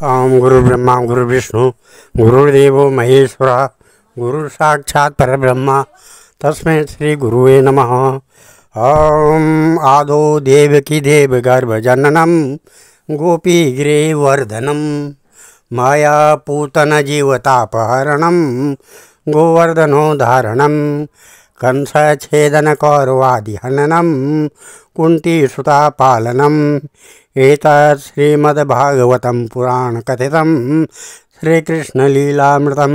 ओम गुरु ब्रह्मा गुरु विष्णु गुरुर्देवो महेश्वरा गुरु साक्षात् परब्रह्म तस्मै श्री गुरुवे नमः। ओम आदो देवकी देव गर्भजननम गोपी गिरिवर्धनम माया पूतन जीवतापहरणम गोवर्धनो धारणम कंस छेदन कौरवादि हननम कुंती सुता पालनम एतत् श्रीमद्भागवतं पुराण कथितं श्रीकृष्ण लीलामृतं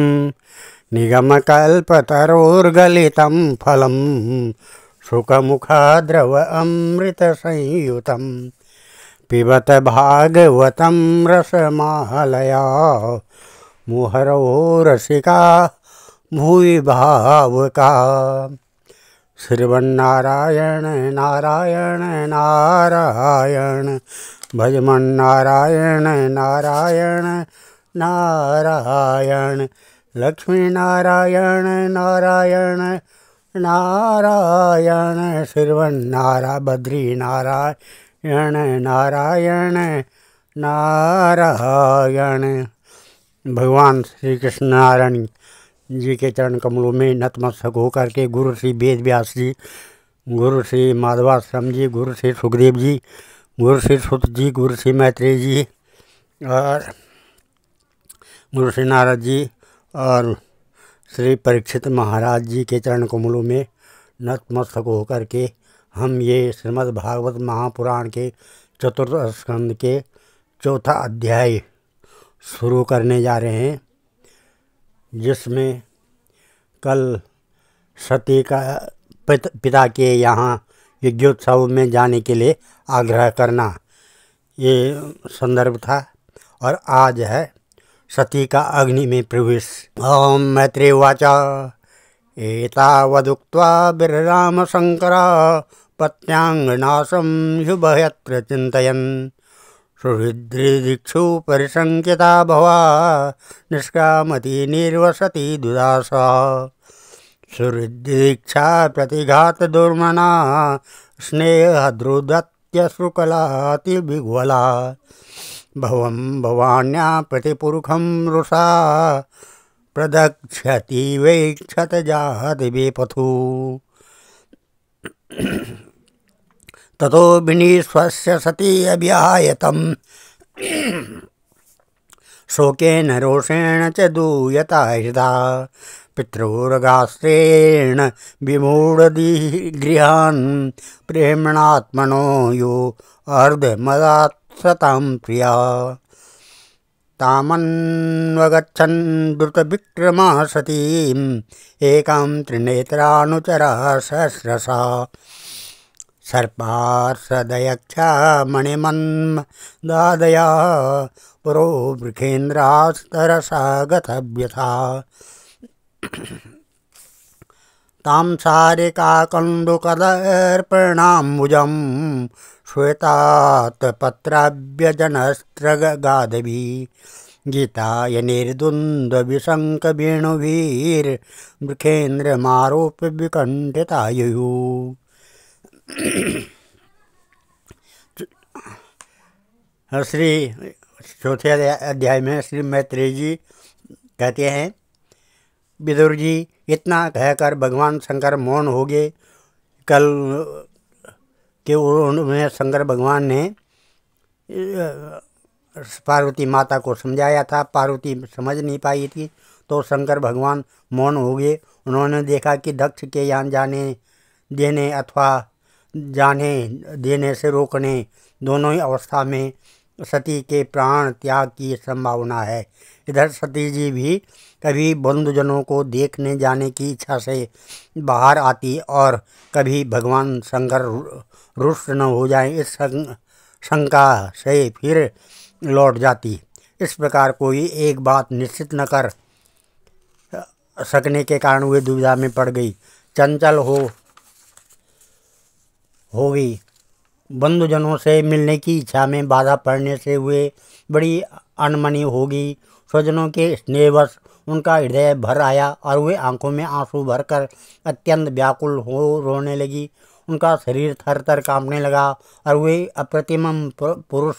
निगमकल्पतरोर्गलितं फलं सुखमुखद्रव अमृतसंयुतं पिबत भागवतं रसमालया मुहरो रसिका भूरि भावुका। श्रीमन्नारायण नारायण नारायण भजमन नारायण नारायण नारायण लक्ष्मी नारायण नारायण नारायण श्रीमन्नारा बद्री नारायण नारायण नारायण। भगवान श्री कृष्ण नारायण जी के चरण कमलों में नतमस्तक होकर के गुरु श्री वेद व्यास जी, गुरु श्री माधवाश्रम जी, गुरु श्री सुखदेव जी, गुरु श्री सुत जी, गुरु श्री मैत्रेय जी और गुरु श्री नारद जी और श्री परीक्षित महाराज जी के चरण कमलों में नतमस्तक होकर के हम ये श्रीमद् भागवत महापुराण के चतुर्थ स्कंद के चौथा अध्याय शुरू करने जा रहे हैं, जिसमें कल सती का पिता के यहाँ यज्ञोत्सव में जाने के लिए आग्रह करना ये संदर्भ था और आज है सती का अग्नि में प्रवेश। ओम मैत्रेय उवाचा एतावदुक्त्वा विरराम शंकरा पत्न्याङ्गनाशं शुभयत्र चिन्तयन् सुहृद्दिक्षु परिसंकिता भवा निष्कामति निर्वसति दुदासा सुहृद्दीक्षा प्रतिघात दुर्मना स्नेहद्रुदत्यश्रुकलाति विह्वला भवं भवान्या प्रतिपुरुखं रुषा प्रदक्ष्यति वैक्षत जाति बेपथु ततो विनिश्वस्य सती अभ्यायतं शोकेन रोषेण च दूयता हृदा पितॄर्गास्त्रेण विमूढगृहान् प्रेम्णात्मनो यो अर्धमदात्सतां प्रिया तामन्वगच्छन् द्रुतविक्रमा सतीम् एकां त्रिनेत्रानुचरा सहस्रशा सर्पार्षदयक्षा मणिमन्दादया पुरो वृखेन्द्रास्तरसा गतव्यथा तां सारिकाकन्दुकदर्पणाम्बुजं श्वेतात् पत्राभ्यजनस्त्रगाधवी गीताय निर्द्वन्द्वविशङ्कवेणुभिर्वृखेन्द्रमारोप्य विकण्ठितायुः। श्री चौथे अध्याय में श्री मैत्रेय जी कहते हैं, विदुर जी इतना कहकर भगवान शंकर मौन हो गए। कल के उन्होंने शंकर भगवान ने पार्वती माता को समझाया था, पार्वती समझ नहीं पाई थी तो शंकर भगवान मौन हो गए। उन्होंने देखा कि दक्ष के यहाँ जाने देने अथवा जाने देने से रोकने दोनों ही अवस्था में सती के प्राण त्याग की संभावना है। इधर सती जी भी कभी बंधुजनों को देखने जाने की इच्छा से बाहर आती और कभी भगवान शंकर रुष्ट न हो जाए इस शंका से फिर लौट जाती। इस प्रकार कोई एक बात निश्चित न कर सकने के कारण वे दुविधा में पड़ गई, चंचल हो गई। बंधुजनों से मिलने की इच्छा में बाधा पड़ने से वे बड़ी अनमनी हो गई। स्वजनों के स्नेहवश उनका हृदय भर आया और वे आंखों में आंसू भरकर अत्यंत व्याकुल हो रोने लगी। उनका शरीर थर थर कांपने लगा और वे अप्रतिम पुरुष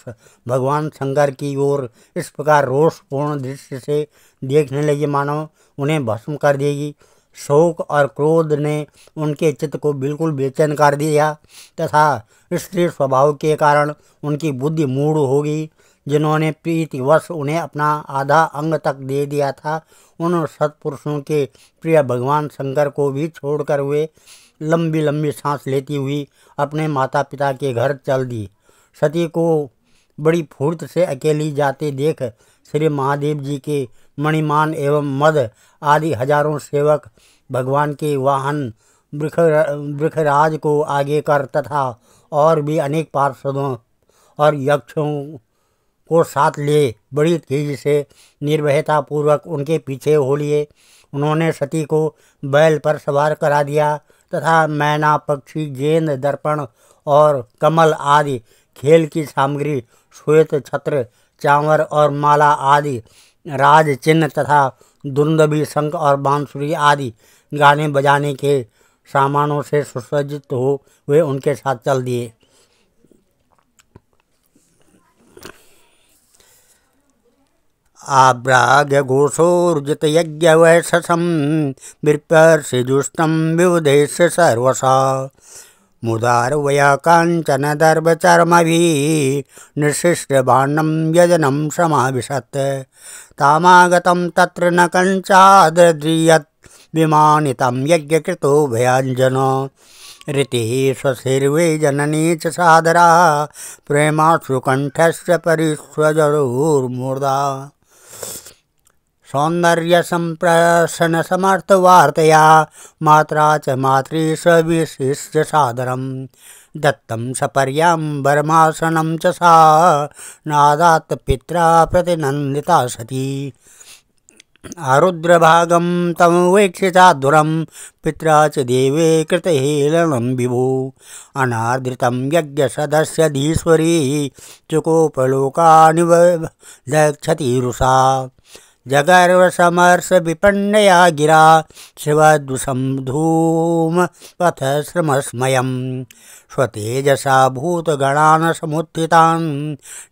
भगवान शंकर की ओर इस प्रकार रोषपूर्ण दृष्टि से देखने लगे मानो उन्हें भस्म कर देगी। शोक और क्रोध ने उनके चित्त को बिल्कुल बेचैन कर दिया तथा स्त्री स्वभाव के कारण उनकी बुद्धि मूढ़ हो गई। जिन्होंने प्रीतिवश उन्हें अपना आधा अंग तक दे दिया था, उन सत्पुरुषों के प्रिय भगवान शंकर को भी छोड़कर वे लंबी लंबी सांस लेती हुई अपने माता पिता के घर चल दी। सती को बड़ी फुर्त से अकेली जाते देख श्री महादेव जी के मणिमान एवं मद आदि हजारों सेवक भगवान के वाहन वृखराज को आगे कर तथा और भी अनेक पार्षदों और यक्षों को साथ ले बड़ी तेजी से निर्भयता पूर्वक उनके पीछे हो लिए। उन्होंने सती को बैल पर सवार करा दिया तथा मैना, पक्षी, गेंद, दर्पण और कमल आदि खेल की सामग्री, श्वेत छत्र, चांवर और माला आदि राज चिन्ह तथा दुंदुभी, शंख और बांसुरी आदि गाने बजाने के सामानों से सुसज्जित हो वे उनके साथ चल दिए। आभ्राग्य घोषोर्जित यज्ञ वैशसम विपर्षिजुष्टम विवदेश सर्वसा मुदार वया कांचन दर्भ चर्मभि निशिष्ट भाण्डम यजनम समाविशत् तामागतम तत्र न कंचाद्रियत विमानितम यज्ञकृतो भयांजनो ऋतिः स्वशीर्वे जननी च सादरा प्रेमाश्रुकण्ठस्य परिस्वजरूर्मूर्धा सौंदर्य संप्रसन समर्थ वार्तया मात्रा च मातृ सविशिष्य सादरम दत्तं सपर्याम्बरमासनं च सा नादात् पित्रा प्रतिनन्दिता सती आरुद्रभागं तमुवेक्षिताधुरं पित्रा च देवे कृतहेलनं विभो अनादृतं यज्ञसदस्यधीश्वरी चुकोपलोकानिवक्षति जगर्वसमर्ष विपन्नया गिरा शिवद्वसं धूम पथ श्रमस्मयं स्वतेजसा भूतगणान् समुत्थितान्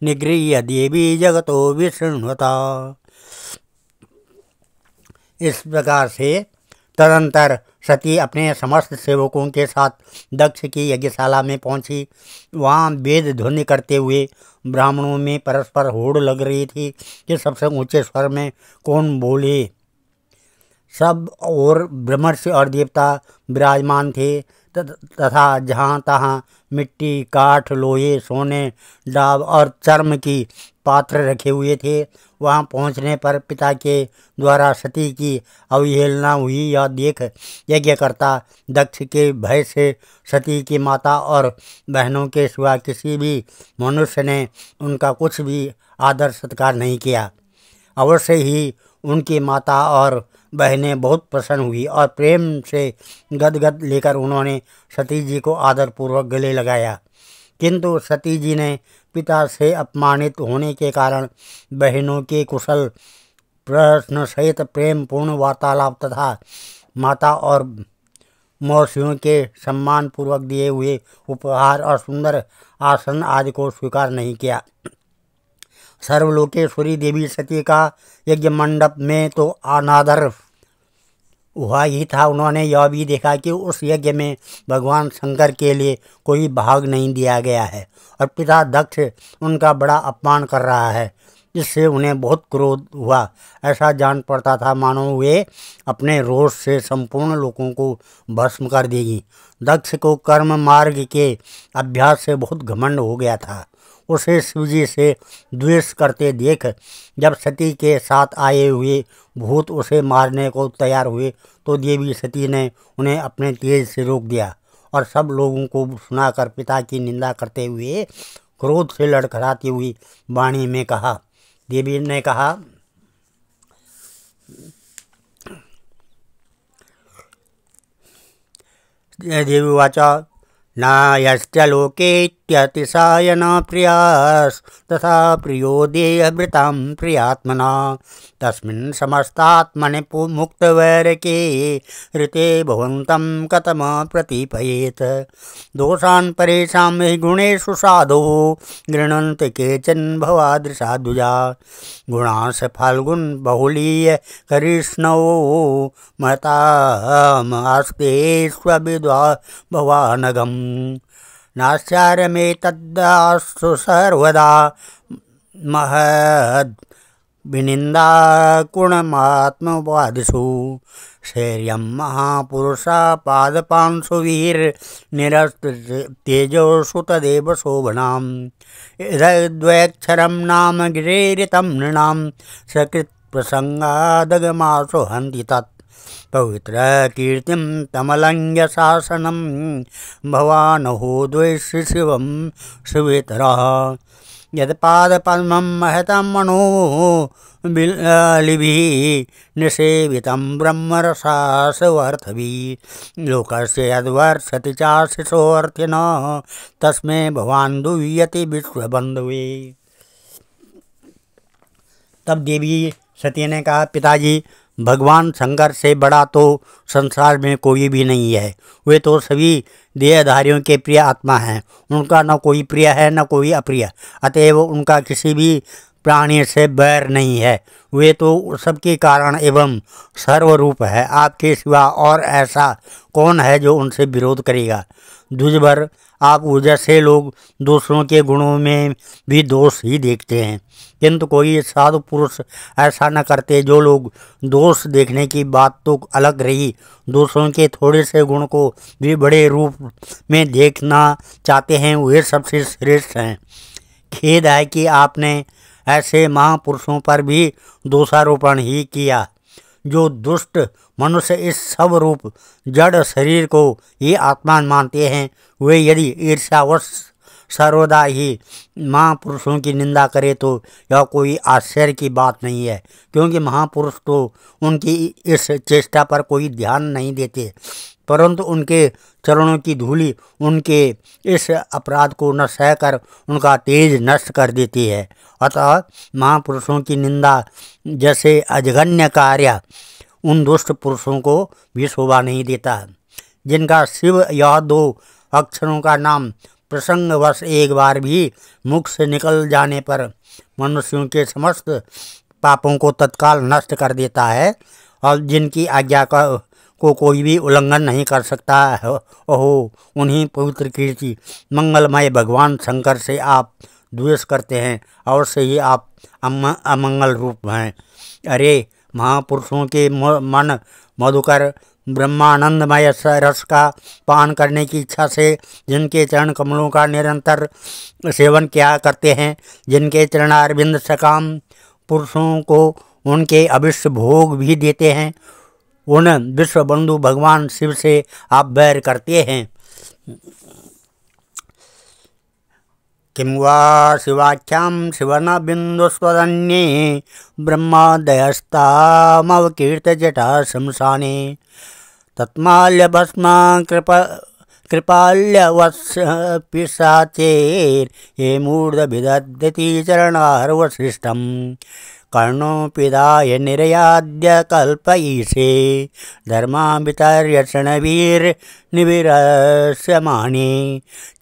निगृह्य देवी जगतो विशृण्वता। इस प्रकार से तदंतर सती अपने समस्त सेवकों के साथ दक्ष की यज्ञशाला में पहुंची। वहाँ वेद ध्वनि करते हुए ब्राह्मणों में परस्पर होड़ लग रही थी कि सबसे ऊंचे स्वर में कौन बोले। सब और ब्रह्मर्षि और देवता विराजमान थे तथा जहाँ तहाँ मिट्टी, काठ, लोहे, सोने, डाब और चर्म की पात्र रखे हुए थे। वहाँ पहुँचने पर पिता के द्वारा सती की अवहेलना हुई यह देख यज्ञकर्ता दक्ष के भय से सती की माता और बहनों के सिवा किसी भी मनुष्य ने उनका कुछ भी आदर सत्कार नहीं किया। अवश्य ही उनकी माता और बहनें बहुत प्रसन्न हुई और प्रेम से गदगद लेकर उन्होंने सती जी को आदरपूर्वक गले लगाया। किंतु सती जी ने पिता से अपमानित होने के कारण बहनों के कुशल प्रश्न सहित प्रेम पूर्ण वार्तालाप तथा माता और मौसियों के सम्मान पूर्वक दिए हुए उपहार और सुंदर आसन आदि को स्वीकार नहीं किया। सर्वलोकेश्वरी देवी सती का यज्ञ मंडप में तो अनादर हुआ ही था। उन्होंने यह भी देखा कि उस यज्ञ में भगवान शंकर के लिए कोई भाग नहीं दिया गया है और पिता दक्ष उनका बड़ा अपमान कर रहा है, जिससे उन्हें बहुत क्रोध हुआ। ऐसा जान पड़ता था मानो वे अपने रोष से संपूर्ण लोगों को भस्म कर देगी। दक्ष को कर्म मार्ग के अभ्यास से बहुत घमंड हो गया था। उसे शिवजी से द्वेष करते देख जब सती के साथ आए हुए भूत उसे मारने को तैयार हुए तो देवी सती ने उन्हें अपने तेज से रोक दिया और सब लोगों को सुनाकर पिता की निंदा करते हुए क्रोध से लड़खड़ाती हुई वाणी में कहा। देवी ने कहा, देवी वाचा नायश्च लोके इत्यतिशाय न प्रियास् तथा प्रियो देहभृतां प्रियात्मना तस्मिन् समस्तात्मनि मुक्तवैरके ऋते भवन्तं कथम प्रतीपयेत्। दोषान् परेषां हि गुणेषु साधो गृह्णन्ति केचन भवादृशा द्विजा गुणांश फाल्गुन बहुलीय करिष्णो महतामास्ते स्वविद्वा भवानगम् नाश्चार्यमेतद्दास्तु सर्वदा महद् विनिन्दा गुणमात्मवादिषु शैर्यं महापुरुषा पादपांशुवीर निरस्त तेजोषु तदेव शोभनाम् इदद्वैक्षरं नाम गिरेरितं नृणां सकृत् प्रसंगादगमासो हन्ति तत् पवित्र कीर्तिं तमलंघ्य शासनं भवानहो द्वेष्य शिवं शिवेतरः यत्पादपद्मं महतं मनो लिभिः निसेवितं ब्रह्मरसास्वर्थभिः लोकस्य यद्वर्षति चाशिषोऽर्थिनः तस्मै भवान् दुह्यति विश्वबन्धवे। तब देवी सती ने कहा, पिताजी, भगवान शंकर से बड़ा तो संसार में कोई भी नहीं है। वे तो सभी देहधारियों के प्रिय आत्मा हैं। उनका न कोई प्रिय है न कोई अप्रिय, अतएव उनका किसी भी प्राणी से बैर नहीं है। वे तो सबके कारण एवं सर्वरूप है। आपके सिवा और ऐसा कौन है जो उनसे विरोध करेगा। दुजभर आप जैसे लोग दूसरों के गुणों में भी दोष ही देखते हैं, किंतु कोई साधु पुरुष ऐसा न करते। जो लोग दोष देखने की बात तो अलग रही, दूसरों के थोड़े से गुण को भी बड़े रूप में देखना चाहते हैं, वे सबसे श्रेष्ठ हैं। खेद है कि आपने ऐसे महापुरुषों पर भी दोषारोपण ही किया। जो दुष्ट मनुष्य इस सब रूप जड़ शरीर को ही आत्मा मानते हैं, वे यदि ईर्ष्यावश सर्वदा ही महापुरुषों की निंदा करे तो यह कोई आश्चर्य की बात नहीं है, क्योंकि महापुरुष तो उनकी इस चेष्टा पर कोई ध्यान नहीं देते, परंतु उनके चरणों की धूलि उनके इस अपराध को न सहकर उनका तेज नष्ट कर देती है। अतः महापुरुषों की निंदा जैसे अजगण्य कार्य उन दुष्ट पुरुषों को भी शोभा नहीं देता। जिनका शिव यह दो अक्षरों का नाम प्रसंगवश एक बार भी मुख से निकल जाने पर मनुष्यों के समस्त पापों को तत्काल नष्ट कर देता है, और जिनकी आज्ञा को कोई भी उल्लंघन नहीं कर सकता है, ओहो उन्हीं पवित्र कीर्ति मंगलमय भगवान शंकर से आप द्वेष करते हैं, और से ही आप अमंगल रूप हैं। अरे महापुरुषों के मन मधुकर ब्रह्मानंदमय रस का पान करने की इच्छा से जिनके चरण कमलों का निरंतर सेवन किया करते हैं, जिनके चरणारविंद सकाम पुरुषों को उनके अभिष्ट भोग भी देते हैं, उन विश्व बंधु भगवान शिव से आप बैर करते हैं। किं वा शिवाख्यां शिवन बिंदुस्वदन्ये ब्रह्मादयस्तामवकीर्त जटा शमशाने तत्माल्य भस्मा कृपाल्यवस् पिशाचेर ये मूर्धभिदधति चरणार्वशिष्टम् कर्णोपिदाय निर्याद्य कल्पयिषे धर्माभितर्यक्षणवीर्निविरस्यमाने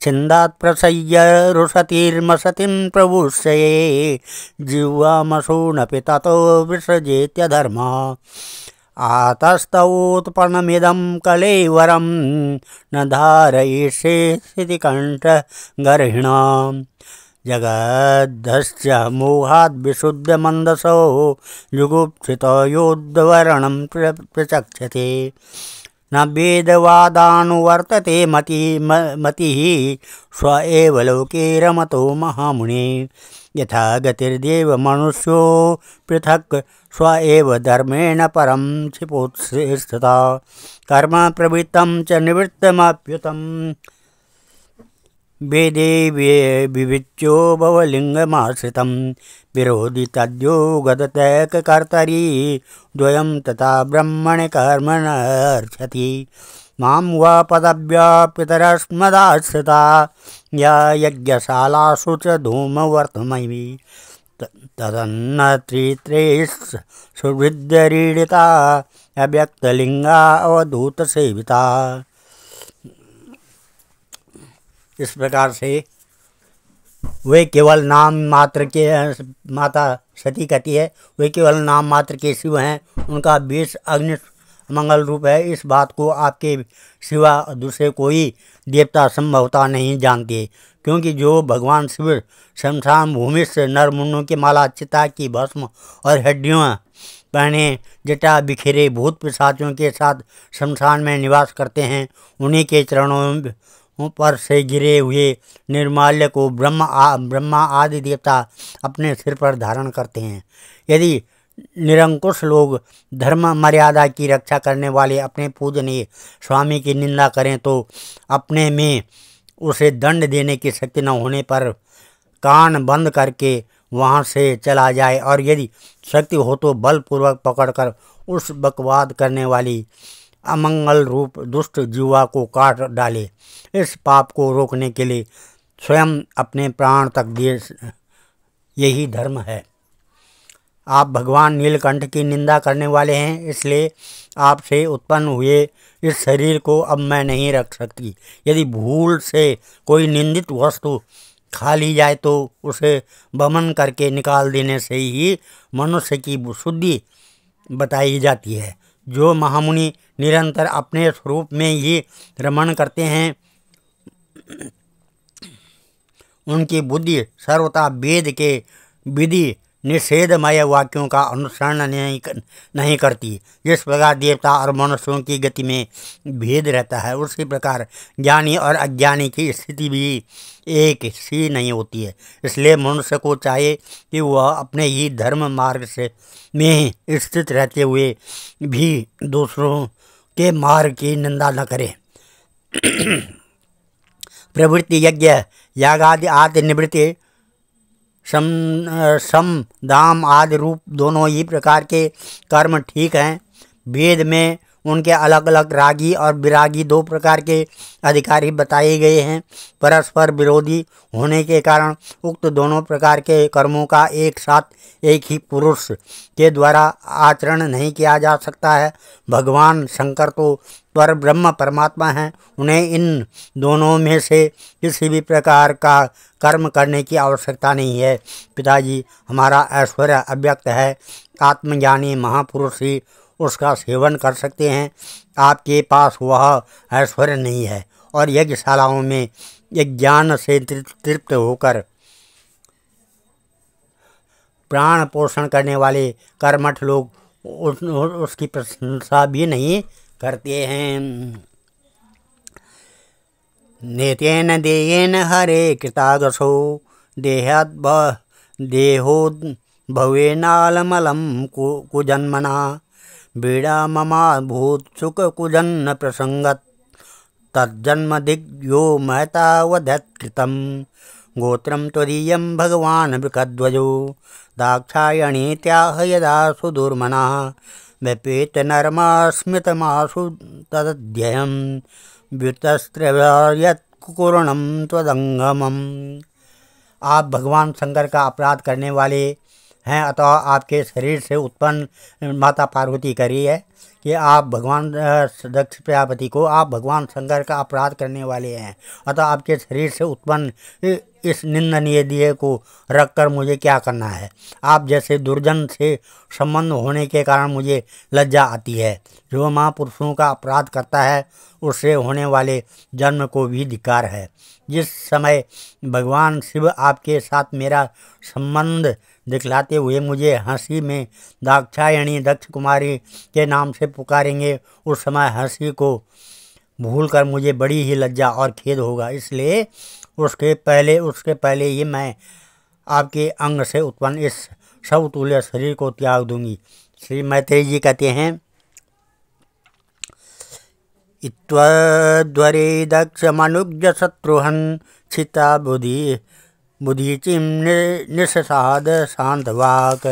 छिन्दात् प्रसह्य रुषतिर्मसतिं प्रभुष्ये जिह्वामसूनपि ततो विसृजेत्यधर्मा आतस्तौत्पन्नमिदं कलेवरं न धारयिष्ये स्थितिकण्ठगर्हिणाम् जगद्धस्य मोहाद् विशुद्धमन्दसो जुगुप्सितो योद्धवर्णं प्रचक्षते न वेदवादानुवर्तते मतिः स्व एव लोके रमतो महामुने यथा गतिर्देव मनुष्यो पृथक् स्व एव धर्मेण परं क्षिपोत्स्थिता कर्म प्रवृत्तं च निवृत्तमप्युतं वेदे विविच्यो भवलिङ्गमाश्रितं विरोधि तद्यो गदतैककर्तरि द्वयं तथा ब्रह्मणि कर्मणर्चति मां व पदव्य पितरस्मदाश्रिता या यज्ञशालासु च धूमवर्तमयि तदन्नत्रित्रैः सुहृद्यरीडिता अव्यक्तलिंगा अवधूत सेविता। इस प्रकार से वे केवल नाम मात्र के, माता सती कहती है, वे केवल नाम मात्र के शिव हैं, उनका वेश अग्नि मंगल रूप है। इस बात को आपके सिवा दूसरे कोई देवता संभवतः नहीं जानते, क्योंकि जो भगवान शिव शमशान भूमि से नर मुंडों की माला, चिता की भस्म और हड्डियों पहने जटा बिखेरे भूत पिशाचों के साथ शमशान में निवास करते हैं, उन्हीं के चरणों पर से गिरे हुए निर्माल्य को ब्रह्मा आदि देवता अपने सिर पर धारण करते हैं। यदि निरंकुश लोग धर्म मर्यादा की रक्षा करने वाले अपने पूजनीय स्वामी की निंदा करें तो अपने में उसे दंड देने की शक्ति न होने पर कान बंद करके वहां से चला जाए, और यदि शक्ति हो तो बलपूर्वक पकड़कर उस बकवाद करने वाली अमंगल रूप दुष्ट जीवा को काट डाले। इस पाप को रोकने के लिए स्वयं अपने प्राण तक दिए, यही धर्म है। आप भगवान नीलकंठ की निंदा करने वाले हैं, इसलिए आपसे उत्पन्न हुए इस शरीर को अब मैं नहीं रख सकती। यदि भूल से कोई निंदित वस्तु खा ली जाए तो उसे वमन करके निकाल देने से ही मनुष्य की शुद्धि बताई जाती है। जो महामुनि निरंतर अपने स्वरूप में ही रमण करते हैं, उनकी बुद्धि सर्वथा वेद के विधि निषेधमय वाक्यों का अनुसरण नहीं करती। जिस प्रकार देवता और मनुष्यों की गति में भेद रहता है, उसी प्रकार ज्ञानी और अज्ञानी की स्थिति भी एक सी नहीं होती है। इसलिए मनुष्य को चाहिए कि वह अपने ही धर्म मार्ग से में स्थित रहते हुए भी दूसरों के मार्ग की निंदा न करे। प्रवृत्ति यज्ञ यागादि आदि निवृत्ति सम दाम आदि रूप दोनों ही प्रकार के कर्म ठीक हैं। वेद में उनके अलग अलग रागी और विरागी दो प्रकार के अधिकारी बताए गए हैं। परस्पर विरोधी होने के कारण उक्त दोनों प्रकार के कर्मों का एक साथ एक ही पुरुष के द्वारा आचरण नहीं किया जा सकता है। भगवान शंकर तो पर ब्रह्म परमात्मा हैं, उन्हें इन दोनों में से किसी भी प्रकार का कर्म करने की आवश्यकता नहीं है। पिताजी, हमारा ऐश्वर्य अव्यक्त है, आत्मज्ञानी महापुरुष ही उसका सेवन कर सकते हैं। आपके पास वह ऐश्वर्य नहीं है, और यज्ञशालाओं में ज्ञान से तृप्त होकर प्राण पोषण करने वाले कर्मठ लोग उसकी प्रशंसा भी नहीं करते हैं। नेतेन देयेन हरे कृतागसो देहो भवेनालमलं कुजन्मना बीड़ा ममा भूत सुख कुजन्न प्रसंगत तज्जन्म दिग्यो महता वधत्कृतं गोत्रं त्वदीयं भगवान वृकध्वजो दाक्षायणी त्याह यदा सुदुर्मनः व्यपेत नरमा स्मितमासु तदध्ययं व्युतस्त्रयत् कुकुरणं त्वदंगमम्। आप भगवान शंकर का अपराध करने वाले हैं, अतः आपके शरीर से उत्पन्न माता पार्वती कह रही है कि आप भगवान दक्ष प्रजापति को, आप भगवान शंकर का अपराध करने वाले हैं, अतः आपके शरीर से उत्पन्न इस निंदनीय देह को रखकर मुझे क्या करना है। आप जैसे दुर्जन से संबंध होने के कारण मुझे लज्जा आती है। जो महापुरुषों का अपराध करता है उससे होने वाले जन्म को भी धिक्कार है। जिस समय भगवान शिव आपके साथ मेरा संबंध दिखलाते हुए मुझे हंसी में दाक्षायणी दक्ष कुमारी के नाम से पुकारेंगे, उस समय हंसी को भूलकर मुझे बड़ी ही लज्जा और खेद होगा। इसलिए उसके पहले ही मैं आपके अंग से उत्पन्न इस सबतुल्य शरीर को त्याग दूंगी। श्री मैत्रेय जी कहते हैं, इत्वद्वरे दक्ष मनुज शत्रुहन छिता बुधिचिम निषसाद शांतवाक।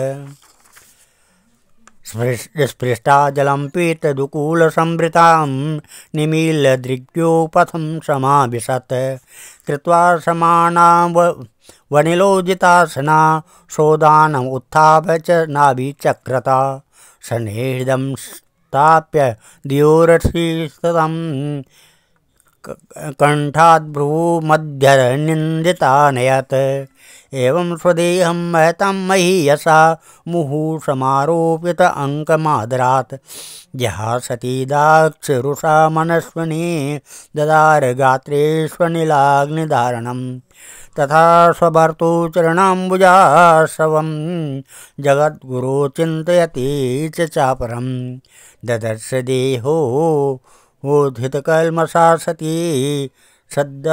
स्पृष्टा जलं पीतदुकूलसंवृतां निमील्य दृग्योपथं समाविशत् कृत्वा समानां वनिलोजितासना सोदानम् उत्थाप्य च नाभिचक्रता सन्निहितं स्थाप्य दियोरथीस्ततं कंठाद्भ्रूमध्यनिन्दितानयत् एवं स्वदेहं महतं महीयसा मुहुः समारोपित अंकमादरात् जहासती दाक्षरुषा मनस्विनी ददार गात्रेष्वनिलाग्निधारणं तथा स्वभर्तु चरणाम्बुजाशवं जगद्गुरो चिन्तयति च चापरं ददर्श देहो ओधितकल्मषा सती सद्य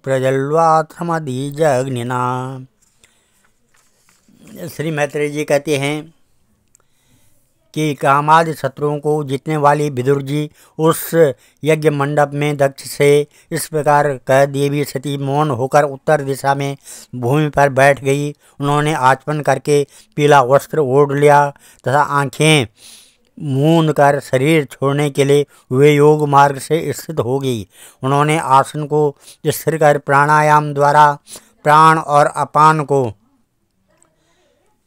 प्रजल्वाथमदीजग्निना। श्री मैत्रेय जी कहते हैं कि कामादि शत्रुओं को जीतने वाली विदुर जी उस यज्ञ मंडप में दक्ष से इस प्रकार कह देवी सती मौन होकर उत्तर दिशा में भूमि पर बैठ गई। उन्होंने आचमन करके पीला वस्त्र ओढ़ लिया तथा आंखें मूंद कर शरीर छोड़ने के लिए वे योग मार्ग से स्थित हो गई। उन्होंने आसन को स्थिर कर प्राणायाम द्वारा प्राण और अपान को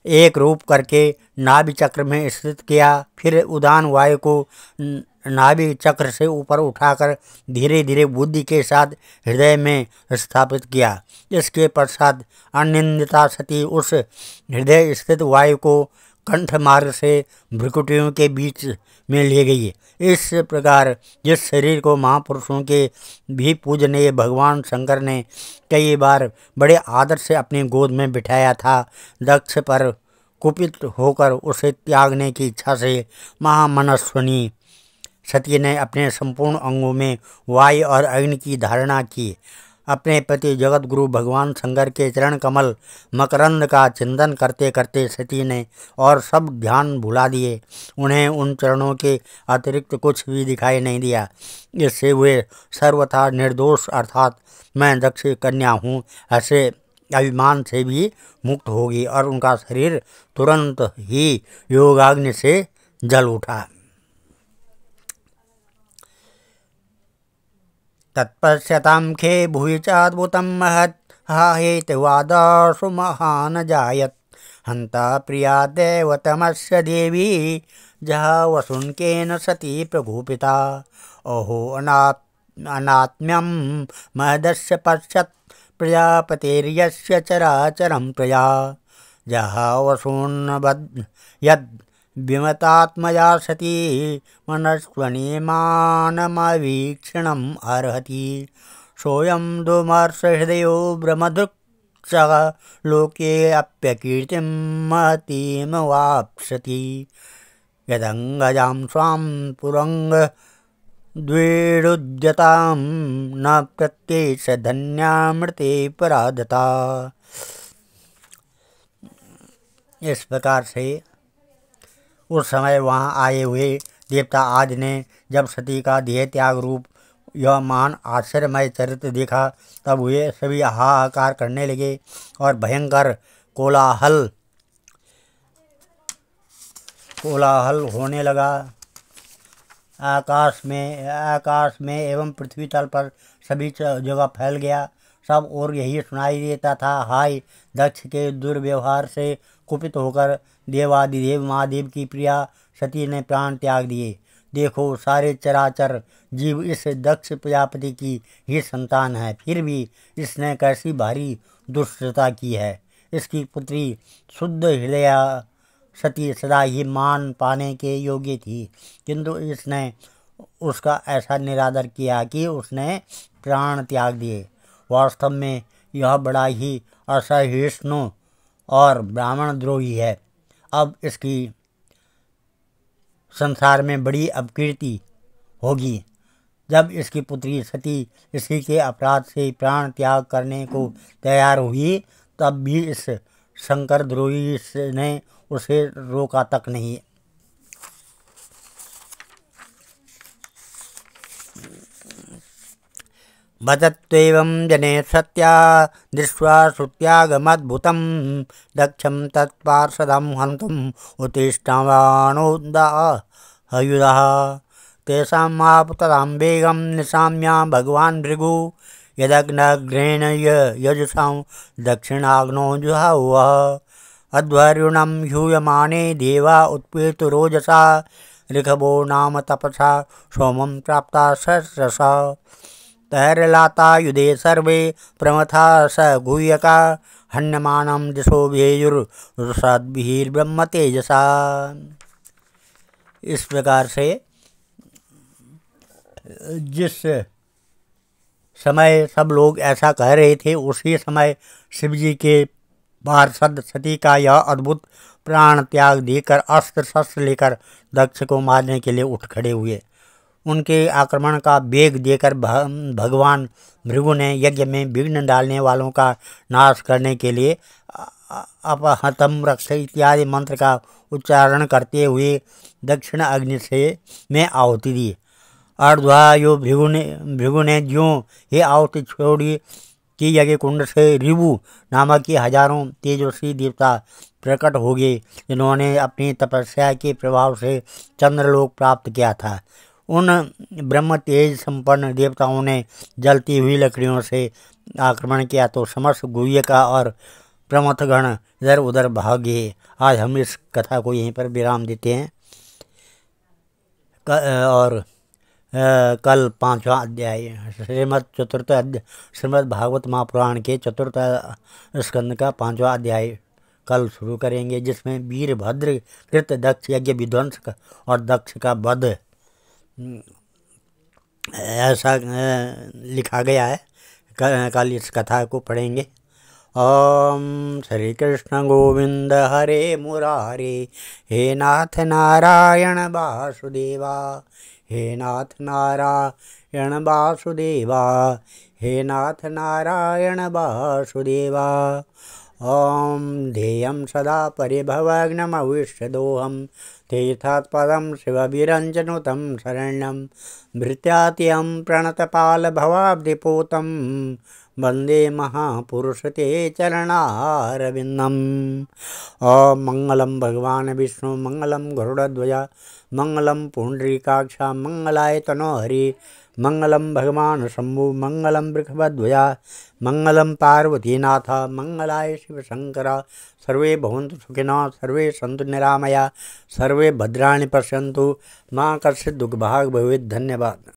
एक रूप करके नाभि चक्र में स्थित किया। फिर उदान वायु को नाभि चक्र से ऊपर उठाकर धीरे धीरे बुद्धि के साथ हृदय में स्थापित किया। इसके पश्चात अनिंदिता सती उस हृदय स्थित वायु को कंठ मार्ग से भ्रुकुटियों के बीच में ले गई। इस प्रकार जिस शरीर को महापुरुषों के भी पूजनीय भगवान शंकर ने कई बार बड़े आदर से अपनी गोद में बिठाया था, दक्ष पर कुपित होकर उसे त्यागने की इच्छा से महामनस्विनी सती ने अपने संपूर्ण अंगों में वायु और अग्नि की धारणा की। अपने पति जगत गुरु भगवान शंकर के चरण कमल मकरंद का चिंतन करते करते सती ने और सब ध्यान भुला दिए। उन्हें उन चरणों के अतिरिक्त कुछ भी दिखाई नहीं दिया। इससे वे सर्वथा निर्दोष अर्थात मैं दक्ष कन्या हूँ ऐसे अभिमान से भी मुक्त होगी और उनका शरीर तुरंत ही योगाग्नि से जल उठा। तत्पश्यतां खे भुवि चाद्भुतं महत् हेतुवादासु महान् जायत हन्ता प्रिया दैवतमस्य देवी जहा वसुन्केन सती प्रगुपिता अहो अनात्म्यं महदस्य पश्यत् प्रजापतेर्यस्य चराचरं प्रजा जहा वसून्नवद् यद् विमतात्मजा सती मनस्विनी मानमवीक्षणम् अर्हति सोऽयं दुमर्षहृदयो ब्रह्मदृक्सः लोके अप्यकीर्तिं महतीमवाप्स्यति यदङ्गजां स्वां पुरङ्ग द्विरुद्यतां न प्रत्येष धन्यामृते पराधता। इस प्रकार से उस समय वहाँ आए हुए देवता आदि ने जब सती का देह त्याग रूप यह महान आश्चर्यमय चरित्र देखा तब वे सभी हाहाकार करने लगे और भयंकर कोलाहल होने लगा। आकाश में एवं पृथ्वी तल पर सभी जगह फैल गया। सब और यही सुनाई देता था, हाय दक्ष के दुर्व्यवहार से कुपित होकर देवादिदेव महादेव की प्रिया सती ने प्राण त्याग दिए। देखो सारे चराचर जीव इस दक्ष प्रजापति की ही संतान है, फिर भी इसने कैसी भारी दुष्टता की है। इसकी पुत्री शुद्ध हृदया सती सदा ही मान पाने के योग्य थी, किंतु इसने उसका ऐसा निरादर किया कि उसने प्राण त्याग दिए। वास्तव में यह बड़ा ही असहिष्णु और ब्राह्मण द्रोही है। अब इसकी संसार में बड़ी अपकीर्ति होगी। जब इसकी पुत्री सती इसी के अपराध से प्राण त्याग करने को तैयार हुई तब भी इस शंकर द्रोही ने उसे रोका तक नहीं। वदत्वेवं जने सत्या दृष्ट्वा श्रुत्यागमद्भुतं दक्षं तत्पार्षदं हन्तुम् उत्तिष्ठमानोदाहयुधः तेषाम् आपततां वेगं निशाम्य भगवान् भृगु यदग्नग्रेण यजुषां दक्षिणाग्नौ जुहावः अध्वर्युणं ह्यूयमाने देवा उत्पीतुरोजसा ऋषभो नाम तपसा सोमं प्राप्ता सहस्रशः तैर्लाता युधे सर्वे प्रमथा स गुह्यका हन्यमानं दिशो भेयुर्षद्भिर्ब्रह्म तेजसा। इस प्रकार से जिस समय सब लोग ऐसा कह रहे थे उसी समय शिव जी के पार्षद सती का यह अद्भुत प्राण त्याग देकर अस्त्र शस्त्र लेकर दक्ष को मारने के लिए उठ खड़े हुए। उनके आक्रमण का वेग देकर भगवान भृगु ने यज्ञ में विघ्न डालने वालों का नाश करने के लिए अपहतम रक्ष इत्यादि मंत्र का उच्चारण करते हुए दक्षिण अग्नि से में आहुति दी। अर्धवायु भृगु ने ज्यों ये आहुति छोड़ी कि यज्ञ कुंड से ऋभु नामक के हजारों तेजस्वी देवता प्रकट हो गए, जिन्होंने अपनी तपस्या के प्रभाव से चंद्रलोक प्राप्त किया था। उन ब्रह्म तेज संपन्न देवताओं ने जलती हुई लकड़ियों से आक्रमण किया तो समस्त गुह्यका और प्रमथगण इधर उधर भाग गए। आज हम इस कथा को यहीं पर विराम देते हैं और कल 5वां अध्याय श्रीमद् भागवत महापुराण के चतुर्थ स्कंद का 5वां अध्याय कल शुरू करेंगे, जिसमें वीरभद्र कृत दक्ष यज्ञ विध्वंस और दक्ष का वध ऐसा लिखा गया है। कल इस कथा को पढ़ेंगे। ओम श्री कृष्ण गोविंद हरे मुरारे, हे नाथ नारायण वासुदेवा, हे नाथ नारायण वासुदेवा, हे नाथ नारायण वासुदेवा। ओम ध्येयं सदा परिभवग्नमविष्टदोहं तीर्थात्पदं शिवविरञ्जनुतं शरण्यं भृत्यात्यं प्रणतपालभवाब्धिपूतं वन्दे महापुरुष ते चरणारविन्दम्। ओम मंगलम भगवान विष्णु मंगलम गरुड़ध्वज मंगलम पुंडरीकाक्ष मंगलाय तनोहरि मंगलम भगवान शंभु मंगलम वृषभध्वजा मंगलम पार्वतीनाथ मंगलाय शिव शंकर। सर्वे भवन्तु सुखिनः, सर्वे सन्तु निरामया, सर्वे भद्राणि पश्यन्तु, मा कश्चित् दुःखभाग् भवेत्। धन्यवाद।